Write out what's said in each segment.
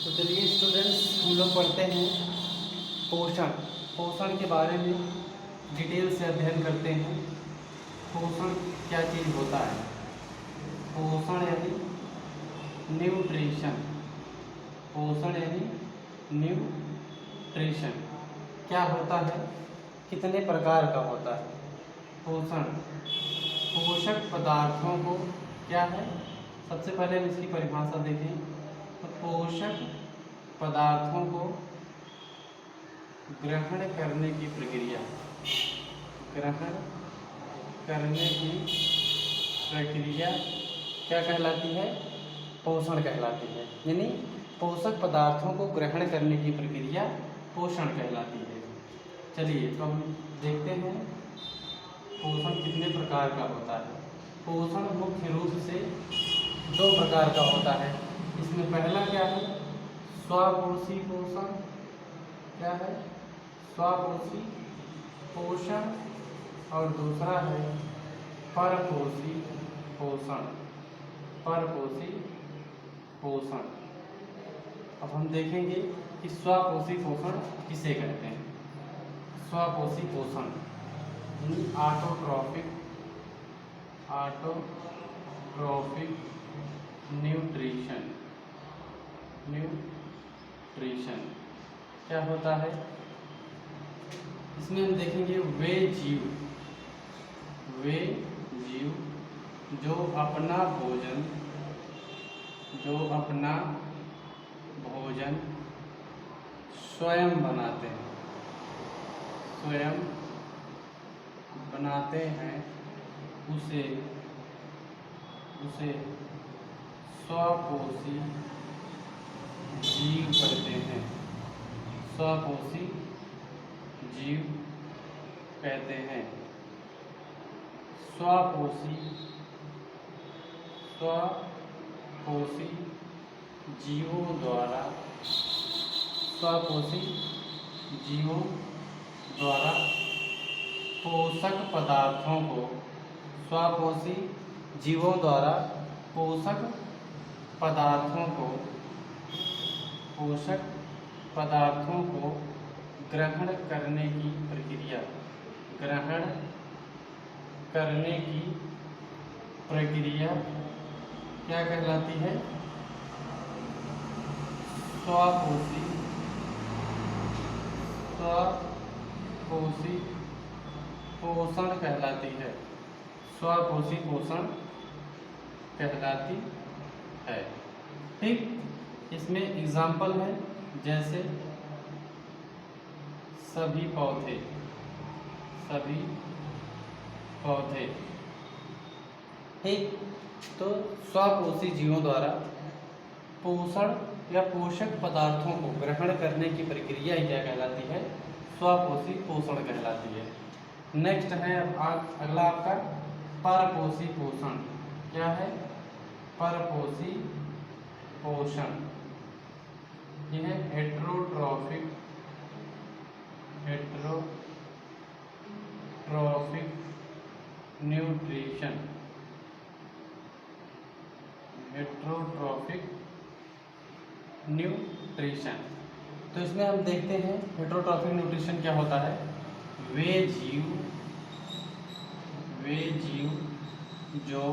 तो चलिए स्टूडेंट्स, हम लोग पढ़ते हैं पोषण। पोषण के बारे में डिटेल से अध्ययन करते हैं। पोषण क्या चीज़ होता है। पोषण यानी न्यूट्रिशन। पोषण यानी न्यूट्रिशन क्या होता है, कितने प्रकार का होता है। पोषण पोषक पदार्थों को क्या है, सबसे पहले हम इसकी परिभाषा देखें तो पोषक पदार्थों को ग्रहण करने की प्रक्रिया, ग्रहण करने की प्रक्रिया क्या कहलाती है, पोषण कहलाती है। यानी पोषक पदार्थों को ग्रहण करने की प्रक्रिया पोषण कहलाती है। चलिए तो हम देखते हैं पोषण कितने प्रकार का होता है। पोषण मुख्य रूप से दो प्रकार का होता है। इसमें पहला क्या है, स्वपोषी पोषण। क्या है, स्वपोषी पोषण। और दूसरा है परपोषी पोषण। परपोषी पोषण। अब हम देखेंगे कि स्वपोषी पोषण किसे कहते हैं। स्वपोषी पोषण ऑटोट्रॉफिक न्यूट्रिशन। न्यूट्रिशन क्या होता है, इसमें हम देखेंगे वे जीव जो अपना भोजन स्वयं बनाते हैं, उसे स्वपोषी जीव कहते हैं। स्वपोषी जीव कहते हैं। स्वपोषी जीवों द्वारा पोषक पदार्थों को, स्वपोषी जीवों द्वारा पोषक पदार्थों को ग्रहण करने की प्रक्रिया, क्या कहलाती है, स्वपोषी पोषण कहलाती है। स्वपोषी पोषण कहलाती है। ठीक, इसमें एग्जाम्पल है जैसे सभी पौधे। ठीक, तो स्वपोषी जीवों द्वारा पोषण या पोषक पदार्थों को ग्रहण करने की प्रक्रिया क्या कहलाती है, स्वपोषी पोषण कहलाती है। नेक्स्ट है अगला आपका परपोषी पोषण। क्या है, परपोषी पोषण यह है हेट्रोट्रॉफिक न्यूट्रिशन। तो इसमें हम देखते हैं हेट्रोट्रॉफिक न्यूट्रिशन क्या होता है। वे जीव जो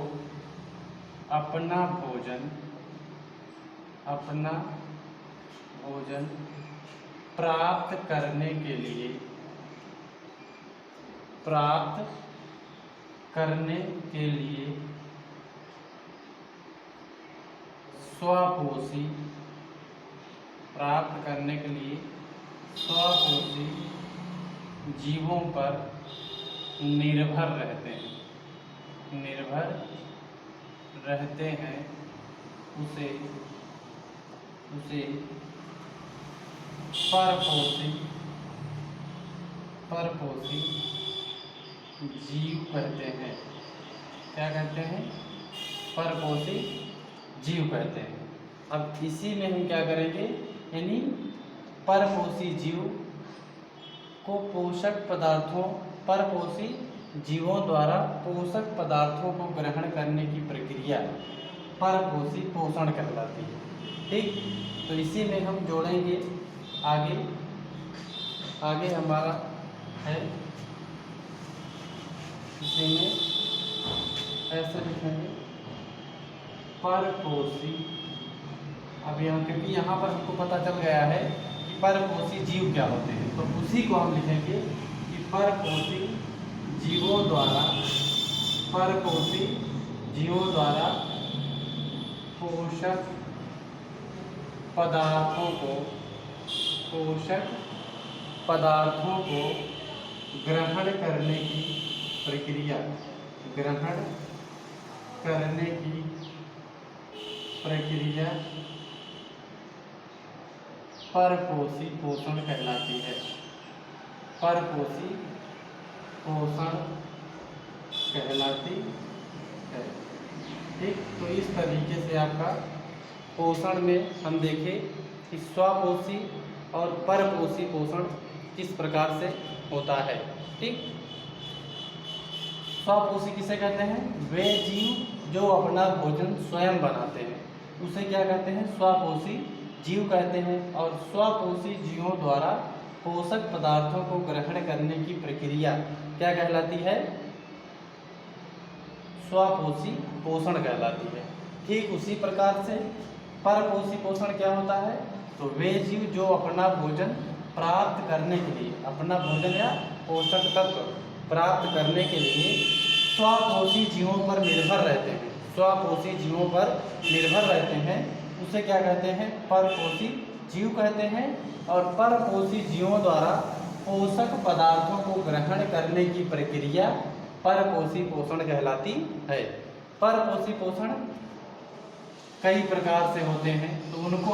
अपना भोजन प्राप्त करने के लिए स्वपोषी जीवों पर निर्भर रहते हैं, उसे परपोषी जीव कहते हैं। क्या कहते हैं, परपोषी जीव कहते हैं। अब इसी में हम क्या करेंगे, यानी परपोषी जीव को परपोषी जीवों द्वारा पोषक पदार्थों को ग्रहण करने की प्रक्रिया परपोषी पोषण कहलाती है। ठीक, तो इसी में हम जोड़ेंगे आगे। आगे हमारा है, इसी में ऐसे लिखेंगे परपोषी। अब यहाँ, क्योंकि यहाँ पर हमको पता चल गया है कि परपोषी जीव क्या होते हैं, तो उसी को हम लिखेंगे कि परपोषी जीवों द्वारा, परपोषी जीवों द्वारा पोषक पदार्थों को, पोषक पदार्थों को ग्रहण करने की प्रक्रिया, ग्रहण करने की प्रक्रिया परपोषी पोषण कहलाती है। परपोषी पोषण कहलाती है। ठीक, तो इस तरीके से आपका पोषण में हम देखें कि स्वपोषी और परपोषी पोषण किस प्रकार से होता है। ठीक, स्वपोषी किसे कहते हैं? वे जीव जो अपना भोजन स्वयं बनाते हैं, उसे क्या कहते हैं? स्वपोषी जीव कहते हैं। और स्वपोषी जीवों द्वारा पोषक पदार्थों को ग्रहण करने की प्रक्रिया क्या कहलाती है? स्वपोषी पोषण कहलाती है। ठीक उसी प्रकार से परपोषी पोषण क्या होता है? तो वे जीव जो अपना भोजन प्राप्त करने के लिए, अपना भोजन या पोषक तत्व प्राप्त करने के लिए स्वपोषी जीवों पर निर्भर रहते हैं, स्वपोषी जीवों पर निर्भर रहते हैं, उसे क्या कहते हैं? परपोषी जीव कहते हैं। और परपोषी जीवों द्वारा पोषक पदार्थों को ग्रहण करने की प्रक्रिया परपोषी पोषण कहलाती है। परपोषी पोषण कई प्रकार से होते हैं, तो उनको